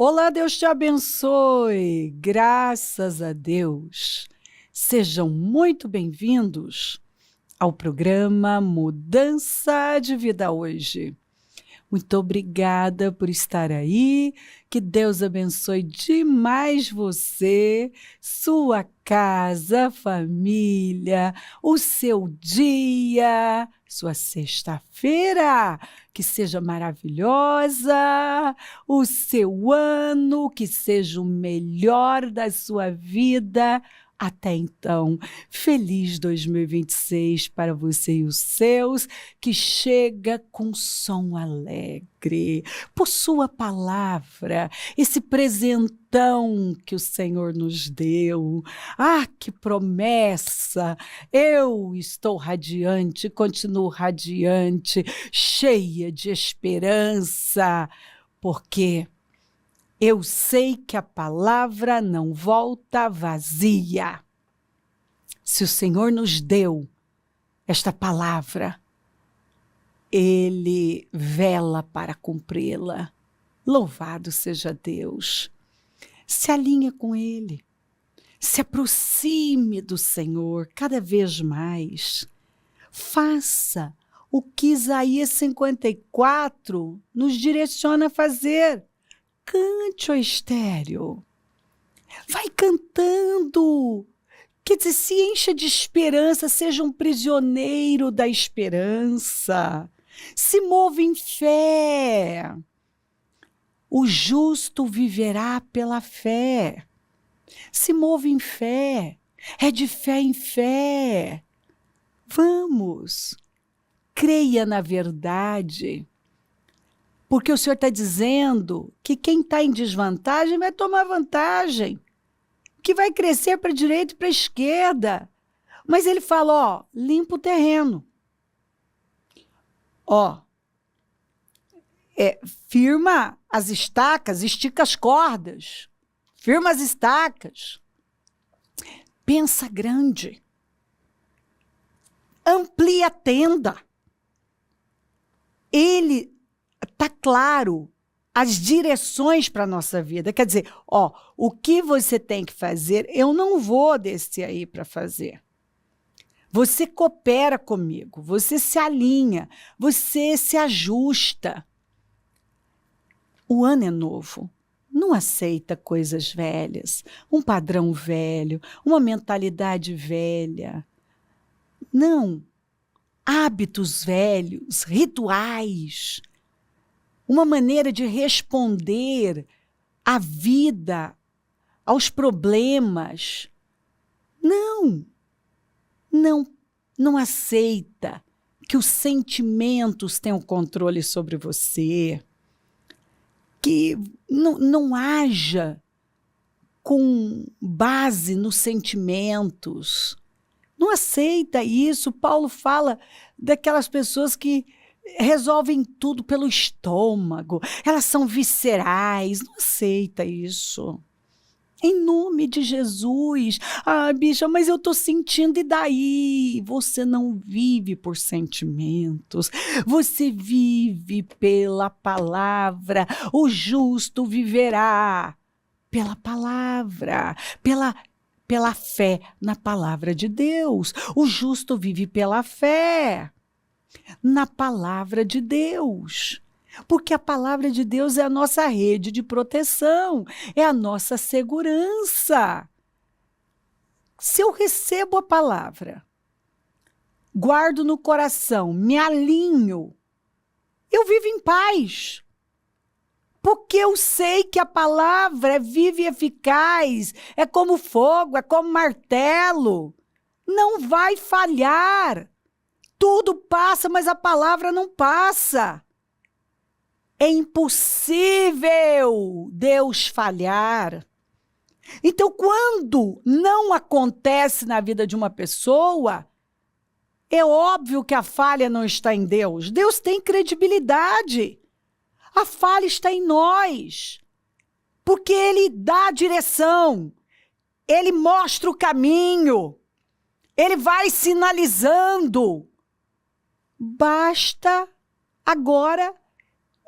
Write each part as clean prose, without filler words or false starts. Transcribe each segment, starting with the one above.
Olá, Deus te abençoe. Graças a Deus. Sejam muito bem-vindos ao programa Mudança de Vida Hoje. Muito obrigada por estar aí. Que Deus abençoe demais você, sua casa, família, o seu dia, sua sexta-feira, que seja maravilhosa, o seu ano, que seja o melhor da sua vida. Até então, feliz 2026 para você e os seus, que chega com som alegre, por sua palavra, esse presentão que o Senhor nos deu. Ah, que promessa! Eu estou radiante, continuo radiante, cheia de esperança, porque eu sei que a palavra não volta vazia. Se o Senhor nos deu esta palavra, Ele vela para cumpri-la. Louvado seja Deus. Se alinhe com Ele. Se aproxime do Senhor cada vez mais. Faça o que Isaías 54 nos direciona a fazer. Cante, ó estéreo. Vai cantando. Quer dizer, se encha de esperança, seja um prisioneiro da esperança. Se mova em fé. O justo viverá pela fé. Se mova em fé. É de fé em fé. Vamos. Creia na verdade. Porque o Senhor está dizendo que quem está em desvantagem vai tomar vantagem, que vai crescer para a direita e para a esquerda. Mas ele fala, ó, limpa o terreno. Ó, firma as estacas, estica as cordas, firma as estacas. Pensa grande. Amplia a tenda. Ele está claro as direções para a nossa vida. Quer dizer, ó, o que você tem que fazer, eu não vou descer aí para fazer. Você coopera comigo, você se alinha, você se ajusta. O ano é novo. Não aceita coisas velhas, um padrão velho, uma mentalidade velha. Não. Hábitos velhos, rituais. Uma maneira de responder à vida, aos problemas. Não aceita que os sentimentos tenham controle sobre você, que não haja com base nos sentimentos. Não aceita isso. Paulo fala daquelas pessoas que resolvem tudo pelo estômago, elas são viscerais, não aceita isso. Em nome de Jesus. Ah, bicha, mas eu estou sentindo, e daí? Você não vive por sentimentos, você vive pela palavra. O justo viverá pela palavra, pela fé na palavra de Deus. O justo vive pela fé na palavra de Deus, porque a palavra de Deus é a nossa rede de proteção, é a nossa segurança. Se eu recebo a palavra, guardo no coração, me alinho, eu vivo em paz, porque eu sei que a palavra é viva e eficaz, é como fogo, é como martelo, não vai falhar. Tudo passa, mas a palavra não passa. É impossível Deus falhar. Então, quando não acontece na vida de uma pessoa, é óbvio que a falha não está em Deus. Deus tem credibilidade. A falha está em nós. Porque Ele dá a direção. Ele mostra o caminho. Ele vai sinalizando. Basta agora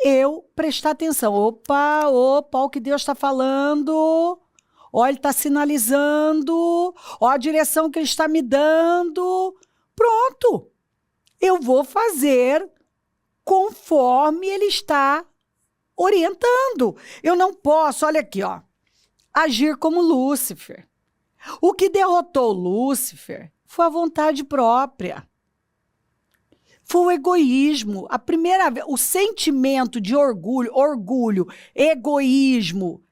eu prestar atenção. Opa, opa, o que Deus está falando. Ó, Ele está sinalizando. Ó, a direção que Ele está me dando. Pronto. Eu vou fazer conforme Ele está orientando. Eu não posso, olha aqui, ó, agir como Lúcifer. O que derrotou Lúcifer foi a vontade própria. Foi o egoísmo. A primeira vez, o sentimento de orgulho, egoísmo,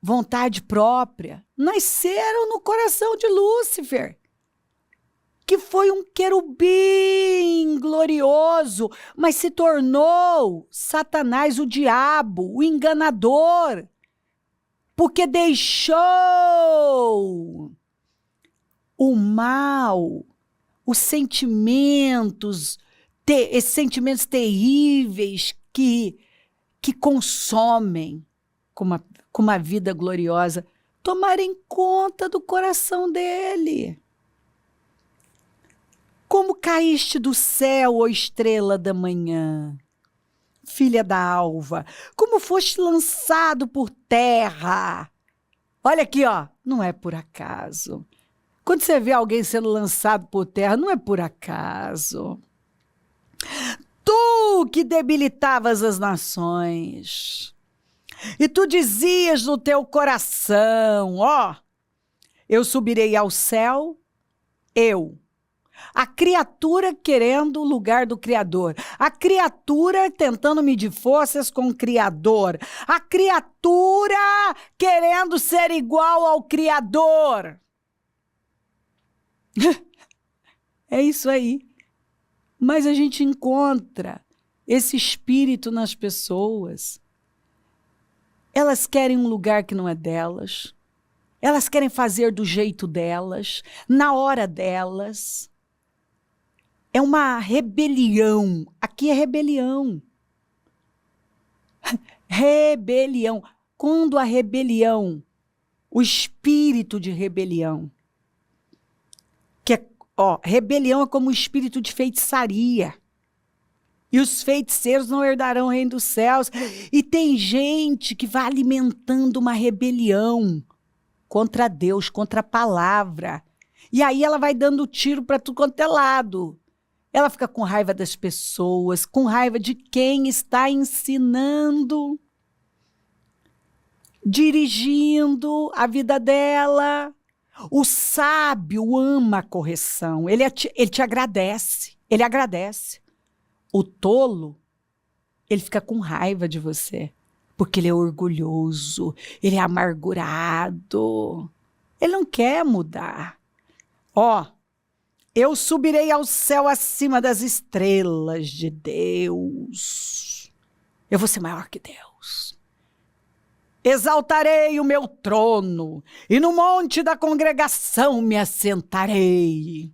vontade própria, nasceram no coração de Lúcifer, que foi um querubim glorioso, mas se tornou Satanás, o diabo, o enganador, porque deixou o mal, os sentimentos, esses sentimentos terríveis que consomem com uma vida gloriosa, tomarem conta do coração dele. Como caíste do céu, ó estrela da manhã, filha da alva, como foste lançado por terra. Olha aqui, ó, não é por acaso. Quando você vê alguém sendo lançado por terra, não é por acaso. Tu que debilitavas as nações, e tu dizias no teu coração, ó, eu subirei ao céu, a criatura querendo o lugar do Criador, a criatura tentando medir forças com o Criador, a criatura querendo ser igual ao Criador. É isso aí. Mas a gente encontra esse espírito nas pessoas. Elas querem um lugar que não é delas. Elas querem fazer do jeito delas, na hora delas. É uma rebelião. Aqui é rebelião. Rebelião. Quando a rebelião, o espírito de rebelião, rebelião é como o espírito de feitiçaria. E os feiticeiros não herdarão o reino dos céus. E tem gente que vai alimentando uma rebelião contra Deus, contra a palavra. E aí ela vai dando tiro para tudo quanto é lado. Ela fica com raiva das pessoas, com raiva de quem está ensinando, dirigindo a vida dela. O sábio ama a correção, ele te agradece, ele agradece. O tolo, ele fica com raiva de você, porque ele é orgulhoso, ele é amargurado, ele não quer mudar. Ó, eu subirei ao céu acima das estrelas de Deus, eu vou ser maior que Deus. Exaltarei o meu trono, e no monte da congregação me assentarei.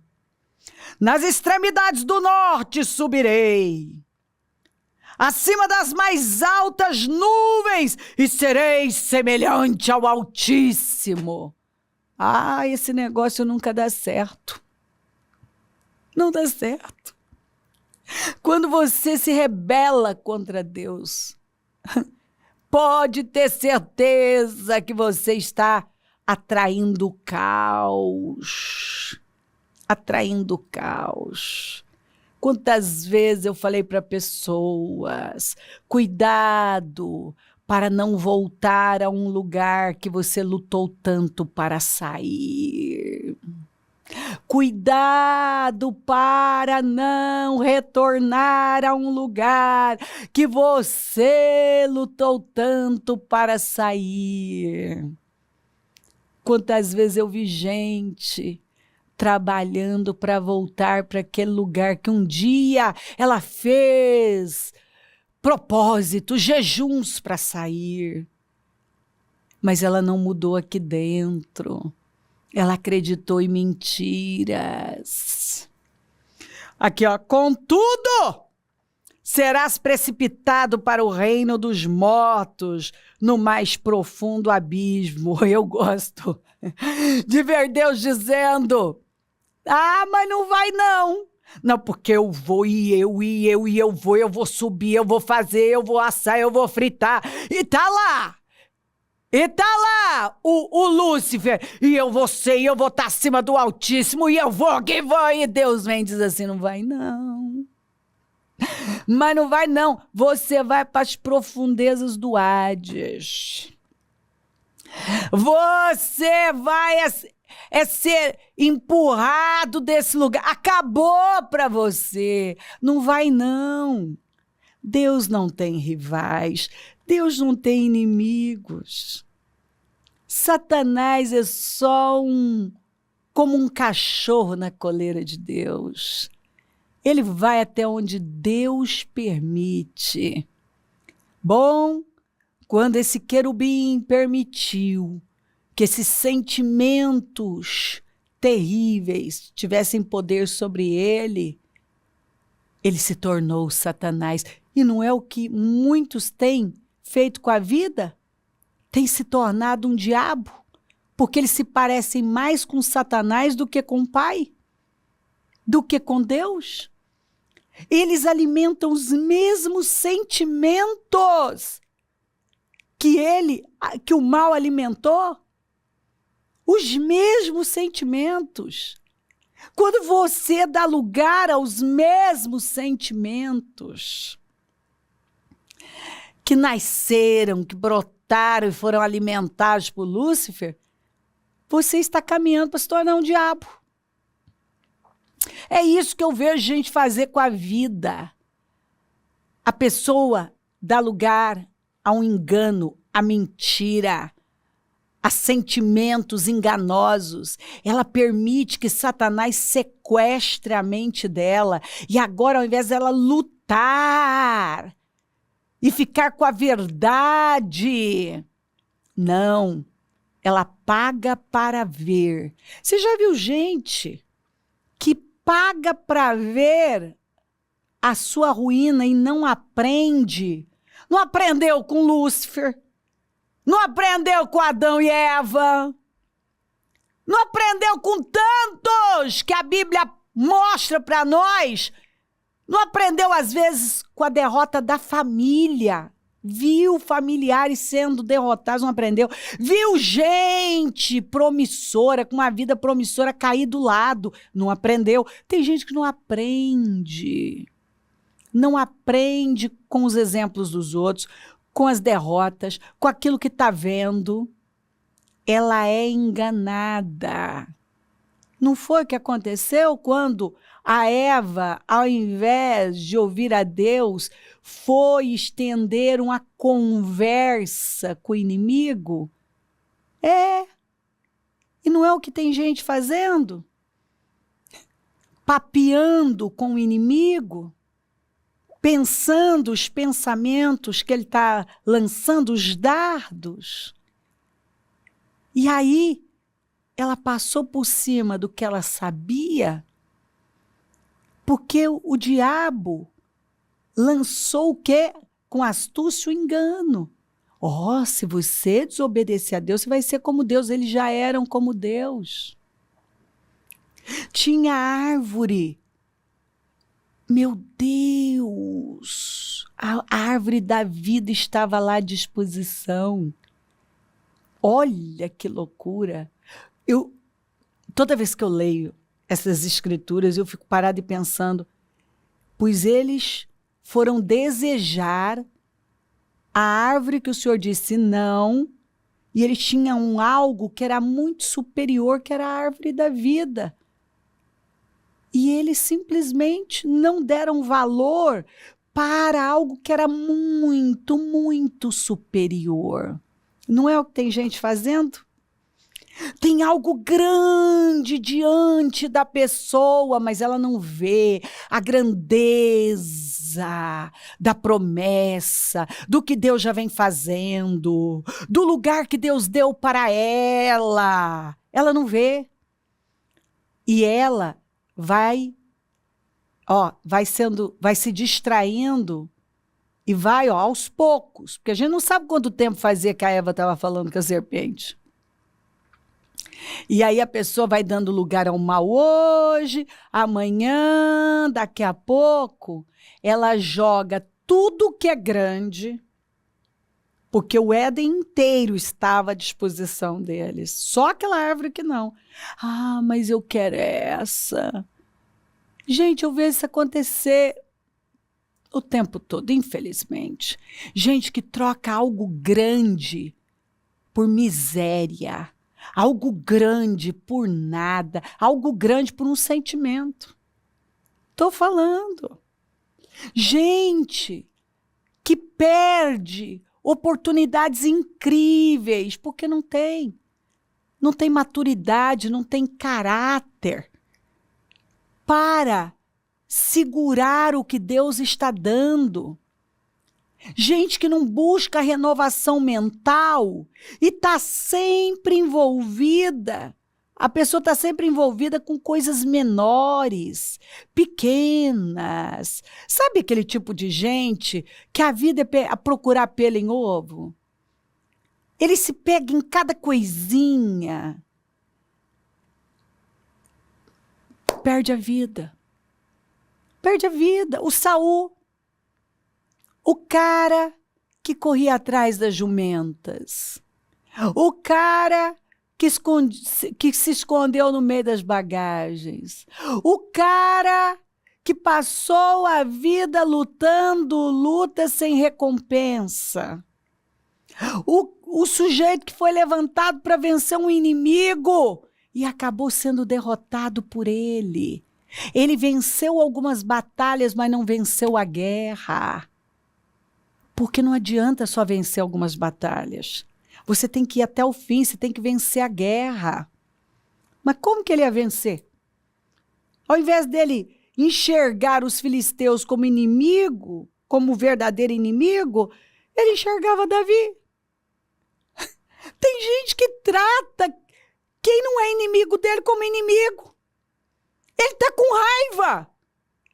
Nas extremidades do norte subirei, acima das mais altas nuvens, e serei semelhante ao Altíssimo. Ah, esse negócio nunca dá certo. Não dá certo. Quando você se rebela contra Deus, pode ter certeza que você está atraindo caos. Atraindo caos. Quantas vezes eu falei para pessoas, cuidado para não voltar a um lugar que você lutou tanto para sair. Cuidado para não retornar a um lugar que você lutou tanto para sair. Quantas vezes eu vi gente trabalhando para voltar para aquele lugar que um dia ela fez propósitos, jejuns para sair, mas ela não mudou aqui dentro. Ela acreditou em mentiras. Aqui, ó. Contudo, serás precipitado para o reino dos mortos, no mais profundo abismo. Eu gosto de ver Deus dizendo, ah, mas não vai não. Não, porque eu vou, eu vou subir, eu vou fazer, eu vou assar, eu vou fritar. E tá lá! E tá lá o Lúcifer, e eu vou ser, e eu vou estar acima do Altíssimo, e eu vou que vou. E Deus vem e diz assim, não vai não. Mas não vai não, você vai para as profundezas do Hades. Você vai ser empurrado desse lugar. Acabou para você. Não vai não. Deus não tem rivais. Deus não tem inimigos. Satanás é só como um cachorro na coleira de Deus. Ele vai até onde Deus permite. Bom, quando esse querubim permitiu que esses sentimentos terríveis tivessem poder sobre ele, ele se tornou Satanás. E não é o que muitos têm feito com a vida? Tem se tornado um diabo, porque eles se parecem mais com Satanás do que com o Pai, do que com Deus. Eles alimentam os mesmos sentimentos que o mal alimentou. Os mesmos sentimentos. Quando você dá lugar aos mesmos sentimentos que nasceram, que brotaram e foram alimentados por Lúcifer, você está caminhando para se tornar um diabo. É isso que eu vejo gente fazer com a vida. A pessoa dá lugar a um engano, a mentira, a sentimentos enganosos. Ela permite que Satanás sequestre a mente dela. E agora, ao invés dela lutar e ficar com a verdade, não, ela paga para ver. Você já viu gente que paga para ver a sua ruína e não aprende? Não aprendeu com Lúcifer, não aprendeu com Adão e Eva, não aprendeu com tantos que a Bíblia mostra para nós, não aprendeu às vezes com a derrota da família, viu familiares sendo derrotados, não aprendeu, viu gente promissora, com uma vida promissora cair do lado, não aprendeu. Tem gente que não aprende com os exemplos dos outros, com as derrotas, com aquilo que está vendo. Ela é enganada. Não foi o que aconteceu quando a Eva, ao invés de ouvir a Deus, foi estender uma conversa com o inimigo? É. E não é o que tem gente fazendo? Papeando com o inimigo? Pensando os pensamentos que ele está lançando, os dardos. E aí, ela passou por cima do que ela sabia, porque o diabo lançou o quê? Com astúcia o engano. Se você desobedecer a Deus, você vai ser como Deus. Eles já eram como Deus. Tinha árvore. Meu Deus! A árvore da vida estava lá à disposição. Olha que loucura! Toda vez que eu leio essas escrituras, eu fico parada e pensando, pois eles foram desejar a árvore que o Senhor disse não, e eles tinham algo que era muito superior, que era a árvore da vida. E eles simplesmente não deram valor para algo que era muito, muito superior. Não é o que tem gente fazendo? Tem algo grande diante da pessoa, mas ela não vê a grandeza da promessa, do que Deus já vem fazendo, do lugar que Deus deu para ela. Ela não vê. E ela vai se distraindo e vai aos poucos, porque a gente não sabe quanto tempo fazia que a Eva estava falando com a serpente. E aí a pessoa vai dando lugar ao mal hoje, amanhã, daqui a pouco, ela joga tudo que é grande, porque o Éden inteiro estava à disposição deles. Só aquela árvore que não. Ah, mas eu quero essa. Gente, eu vejo isso acontecer o tempo todo, infelizmente. Gente que troca algo grande por miséria, algo grande por nada, algo grande por um sentimento. Estou falando. Gente que perde oportunidades incríveis, porque não tem maturidade, não tem caráter para segurar o que Deus está dando. Gente que não busca renovação mental e está sempre envolvida. A pessoa está sempre envolvida com coisas menores, pequenas. Sabe aquele tipo de gente que a vida é a procurar pelo em ovo? Ele se pega em cada coisinha. Perde a vida. Perde a vida. O Saul, o cara que corria atrás das jumentas, o cara que se escondeu no meio das bagagens, o cara que passou a vida lutando lutas sem recompensa, o sujeito que foi levantado para vencer um inimigo e acabou sendo derrotado por ele. Ele venceu algumas batalhas, mas não venceu a guerra. Porque não adianta só vencer algumas batalhas. Você tem que ir até o fim, você tem que vencer a guerra. Mas como que ele ia vencer? Ao invés dele enxergar os filisteus como inimigo, como verdadeiro inimigo, ele enxergava Davi. Tem gente que trata quem não é inimigo dele como inimigo. Ele está com raiva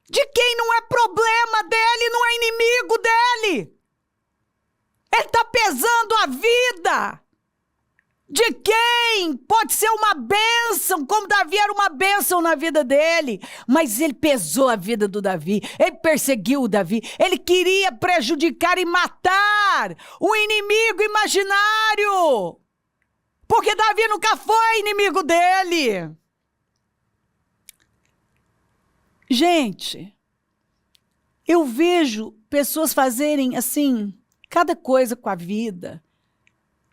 de quem não é problema dele, não é inimigo dele. Ele está pesando a vida de quem pode ser uma bênção, como Davi era uma bênção na vida dele. Mas ele pesou a vida do Davi, ele perseguiu o Davi, ele queria prejudicar e matar um inimigo imaginário. Porque Davi nunca foi inimigo dele. Gente, eu vejo pessoas fazerem assim, cada coisa com a vida.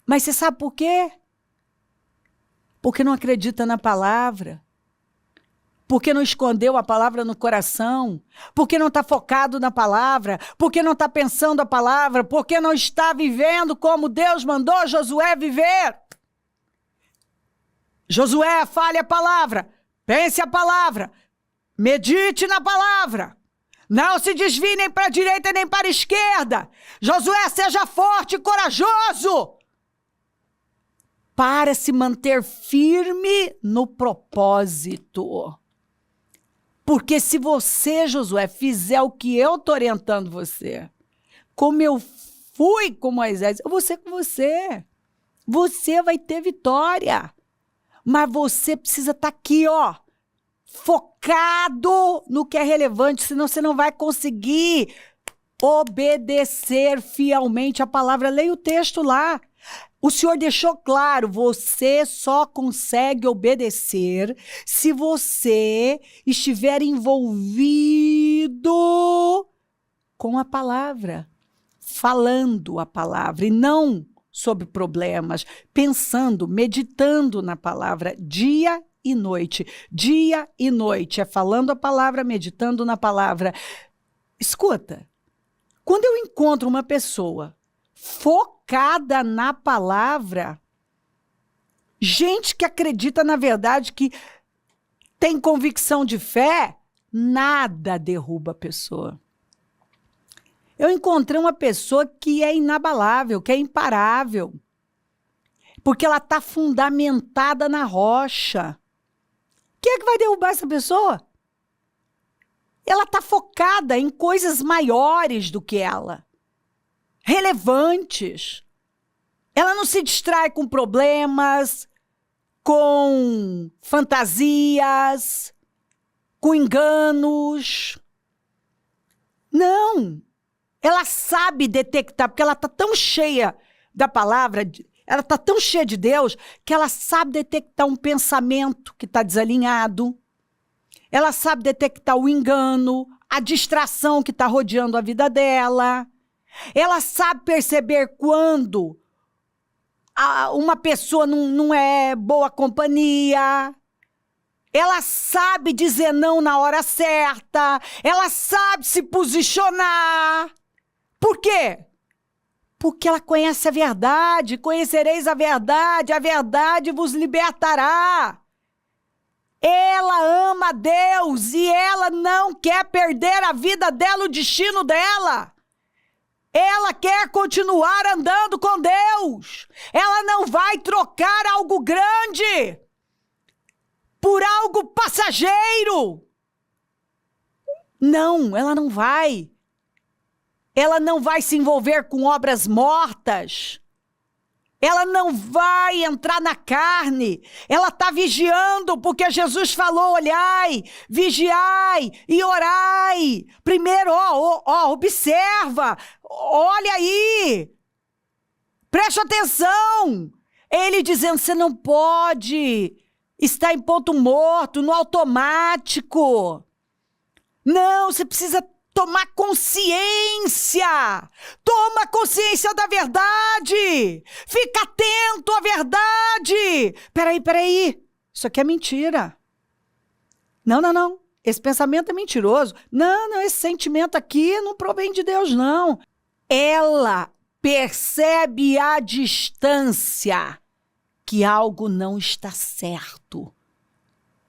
Mas você sabe por quê? Porque não acredita na palavra. Porque não escondeu a palavra no coração. Porque não está focado na palavra. Porque não está pensando a palavra. Porque não está vivendo como Deus mandou Josué viver. Josué, fale a palavra. Pense a palavra. Medite na palavra. Não se desvie nem para a direita nem para a esquerda. Josué, seja forte e corajoso para se manter firme no propósito. Porque se você, Josué, fizer o que eu estou orientando você, como eu fui com Moisés, eu vou ser com você. Você vai ter vitória. Mas você precisa estar aqui, ó, focado no que é relevante, senão você não vai conseguir obedecer fielmente a palavra. Leia o texto lá. O Senhor deixou claro, você só consegue obedecer se você estiver envolvido com a palavra, falando a palavra e não sobre problemas, pensando, meditando na palavra dia e noite. Dia e noite é falando a palavra, meditando na palavra. Escuta, quando eu encontro uma pessoa focada na palavra, gente que acredita na verdade, que tem convicção de fé, nada derruba a pessoa. Eu encontrei uma pessoa que é inabalável, que é imparável, porque ela está fundamentada na rocha. Quem é que vai derrubar essa pessoa? Ela está focada em coisas maiores do que ela, relevantes. Ela não se distrai com problemas, com fantasias, com enganos. Não, ela sabe detectar, porque ela está tão cheia da palavra, ela está tão cheia de Deus, que ela sabe detectar um pensamento que está desalinhado, ela sabe detectar o engano, a distração que está rodeando a vida dela, ela sabe perceber quando uma pessoa não é boa companhia, ela sabe dizer não na hora certa, ela sabe se posicionar. Por quê? Porque ela conhece a verdade, conhecereis a verdade vos libertará. Ela ama Deus e ela não quer perder a vida dela, o destino dela. Ela quer continuar andando com Deus. Ela não vai trocar algo grande por algo passageiro. Não, ela não vai. Ela não vai se envolver com obras mortas. Ela não vai entrar na carne. Ela está vigiando, porque Jesus falou, olhai, vigiai e orai. Primeiro, observa, olha aí, preste atenção. Ele dizendo, você não pode estar em ponto morto, no automático. Não, você precisa tomar consciência. Toma consciência da verdade. Fica atento à verdade. Peraí. Isso aqui é mentira. Não. Esse pensamento é mentiroso. Não, esse sentimento aqui não provém de Deus, não. Ela percebe à distância que algo não está certo.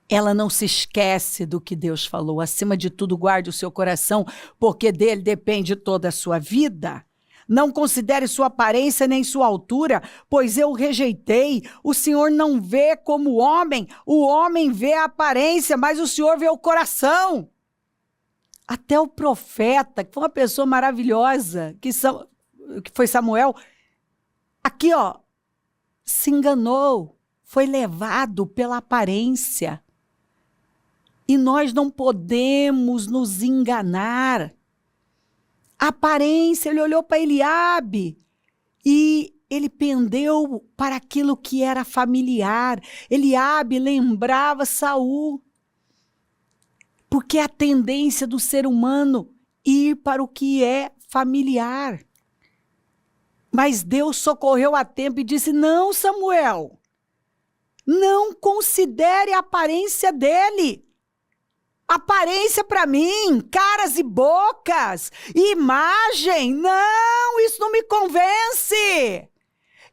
Ela não se esquece do que Deus falou. Acima de tudo, guarde o seu coração, porque dele depende toda a sua vida. Não considere sua aparência nem sua altura, pois eu o rejeitei. O Senhor não vê como o homem vê a aparência, mas o Senhor vê o coração. Até o profeta, que foi uma pessoa maravilhosa, que foi Samuel, aqui, se enganou, foi levado pela aparência. E nós não podemos nos enganar. A aparência, ele olhou para Eliabe e ele pendeu para aquilo que era familiar. Eliabe lembrava Saul. Porque é a tendência do ser humano ir para o que é familiar. Mas Deus socorreu a tempo e disse, não, Samuel, não considere a aparência dele. Aparência para mim, caras e bocas, imagem, não, isso não me convence.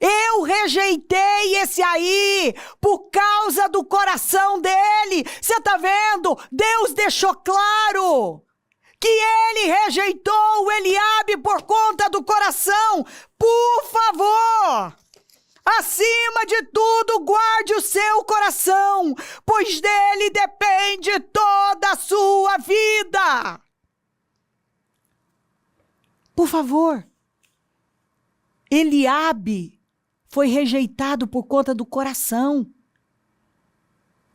Eu rejeitei esse aí por causa do coração dele. Você está vendo? Deus deixou claro que ele rejeitou o Eliabe por conta do coração. Por favor, acima de tudo, guarde o seu coração, pois dele depende toda a sua vida. Por favor, Eliabe foi rejeitado por conta do coração.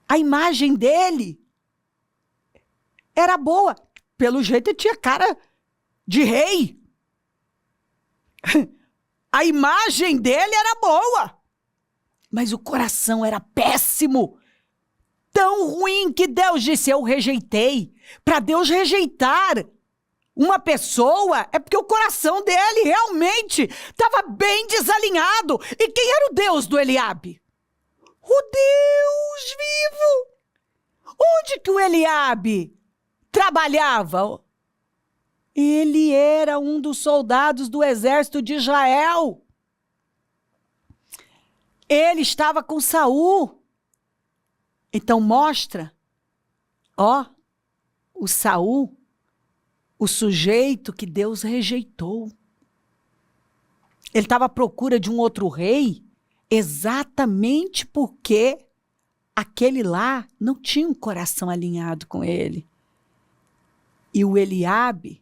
A imagem dele era boa. Pelo jeito, ele tinha cara de rei. A imagem dele era boa, mas o coração era péssimo. Tão ruim que Deus disse, eu rejeitei. Para Deus rejeitar uma pessoa é porque o coração dele realmente estava bem desalinhado. E quem era o Deus do Eliabe? O Deus vivo. Onde que o Eliabe trabalhava? Ele era um dos soldados do exército de Israel. Ele estava com Saul. Então mostra, o Saul, o sujeito que Deus rejeitou. Ele estava à procura de um outro rei, exatamente porque aquele lá não tinha um coração alinhado com ele. E o Eliabe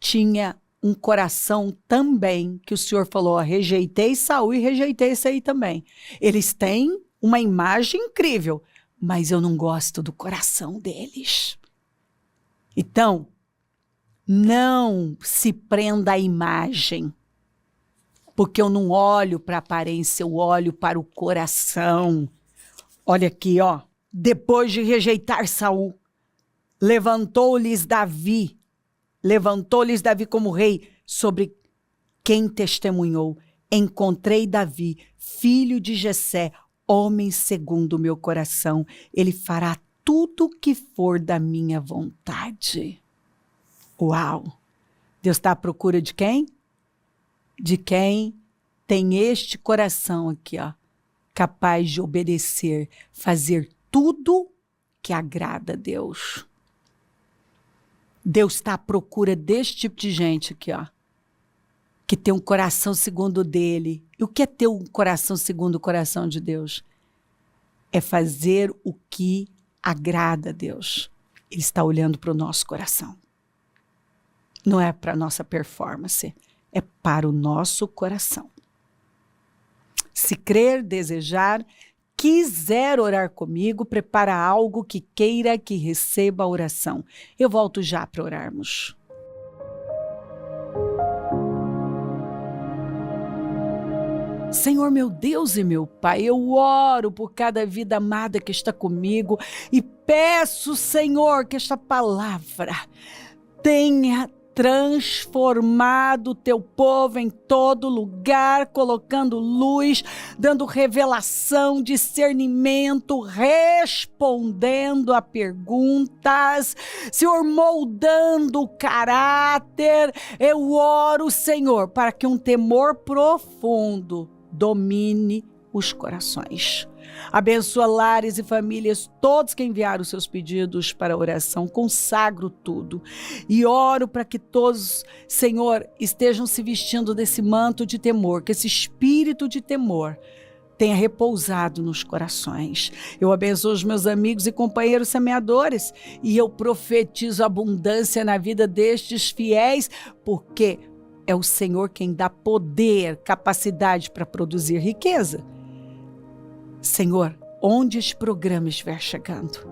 tinha um coração também, que o Senhor falou, rejeitei Saul e rejeitei esse aí também. Eles têm uma imagem incrível, mas eu não gosto do coração deles. Então, não se prenda à imagem, porque eu não olho para a aparência, eu olho para o coração. Olha aqui, ó. Depois de rejeitar Saul, levantou-lhes Davi como rei sobre quem testemunhou. Encontrei Davi, filho de Jessé, homem segundo o meu coração. Ele fará tudo o que for da minha vontade. Uau! Deus está à procura de quem? De quem tem este coração aqui, ó, capaz de obedecer, fazer tudo que agrada a Deus. Deus está à procura deste tipo de gente aqui, ó, que tem um coração segundo o dele. E o que é ter um coração segundo o coração de Deus? É fazer o que agrada a Deus. Ele está olhando para o nosso coração. Não é para a nossa performance, é para o nosso coração. Se crer, desejar, quiser orar comigo, prepara algo que queira que receba a oração. Eu volto já para orarmos. Senhor, meu Deus e meu Pai, eu oro por cada vida amada que está comigo e peço, Senhor, que esta palavra tenha transformado o teu povo em todo lugar, colocando luz, dando revelação, discernimento, respondendo a perguntas, Senhor, moldando o caráter. Eu oro, Senhor, para que um temor profundo domine os corações. Abençoa lares e famílias, todos que enviaram seus pedidos para a oração, consagro tudo e oro para que todos, Senhor, estejam se vestindo desse manto de temor, que esse espírito de temor tenha repousado nos corações. Eu abençoo os meus amigos e companheiros semeadores e eu profetizo abundância na vida destes fiéis, porque é o Senhor quem dá poder, capacidade para produzir riqueza. Senhor, onde este programa estiver chegando,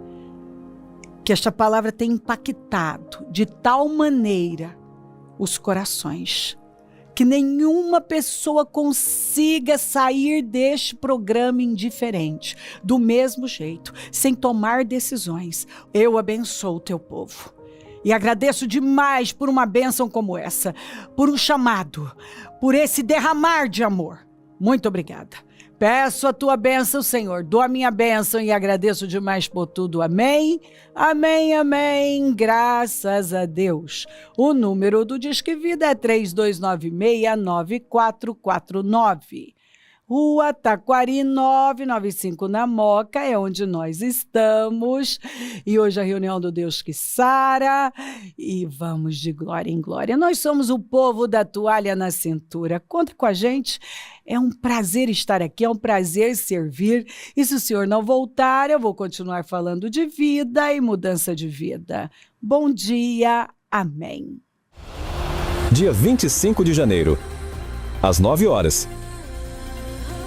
que esta palavra tenha impactado de tal maneira os corações, que nenhuma pessoa consiga sair deste programa indiferente, do mesmo jeito, sem tomar decisões. Eu abençoo o teu povo e agradeço demais por uma bênção como essa, por um chamado, por esse derramar de amor. Muito obrigada. Peço a tua bênção, Senhor. Dou a minha bênção e agradeço demais por tudo. Amém? Amém, amém. Graças a Deus. O número do Disque Vida é 3296-9449. Rua Taquari 995 na Moca, é onde nós estamos. E hoje a reunião do Deus que Sara. E vamos de glória em glória. Nós somos o povo da toalha na cintura. Conta com a gente. É um prazer estar aqui, é um prazer servir. E se o Senhor não voltar, eu vou continuar falando de vida e mudança de vida. Bom dia. Amém. Dia 25 de janeiro, às 9 horas.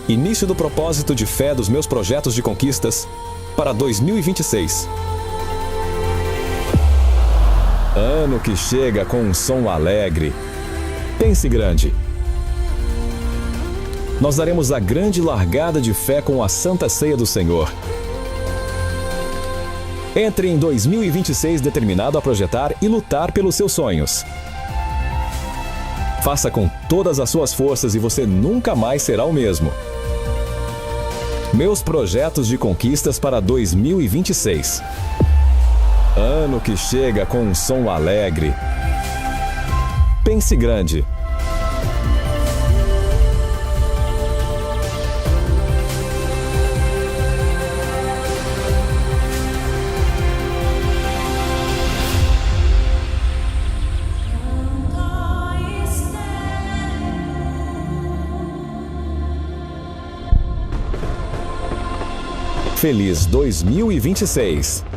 Início do propósito de fé dos meus projetos de conquistas para 2026. Ano que chega com um som alegre. Pense grande. Nós daremos a grande largada de fé com a Santa Ceia do Senhor. Entre em 2026 determinado a projetar e lutar pelos seus sonhos. Faça com todas as suas forças e você nunca mais será o mesmo. Meus projetos de conquistas para 2026. Ano que chega com um som alegre. Pense grande. Feliz 2026!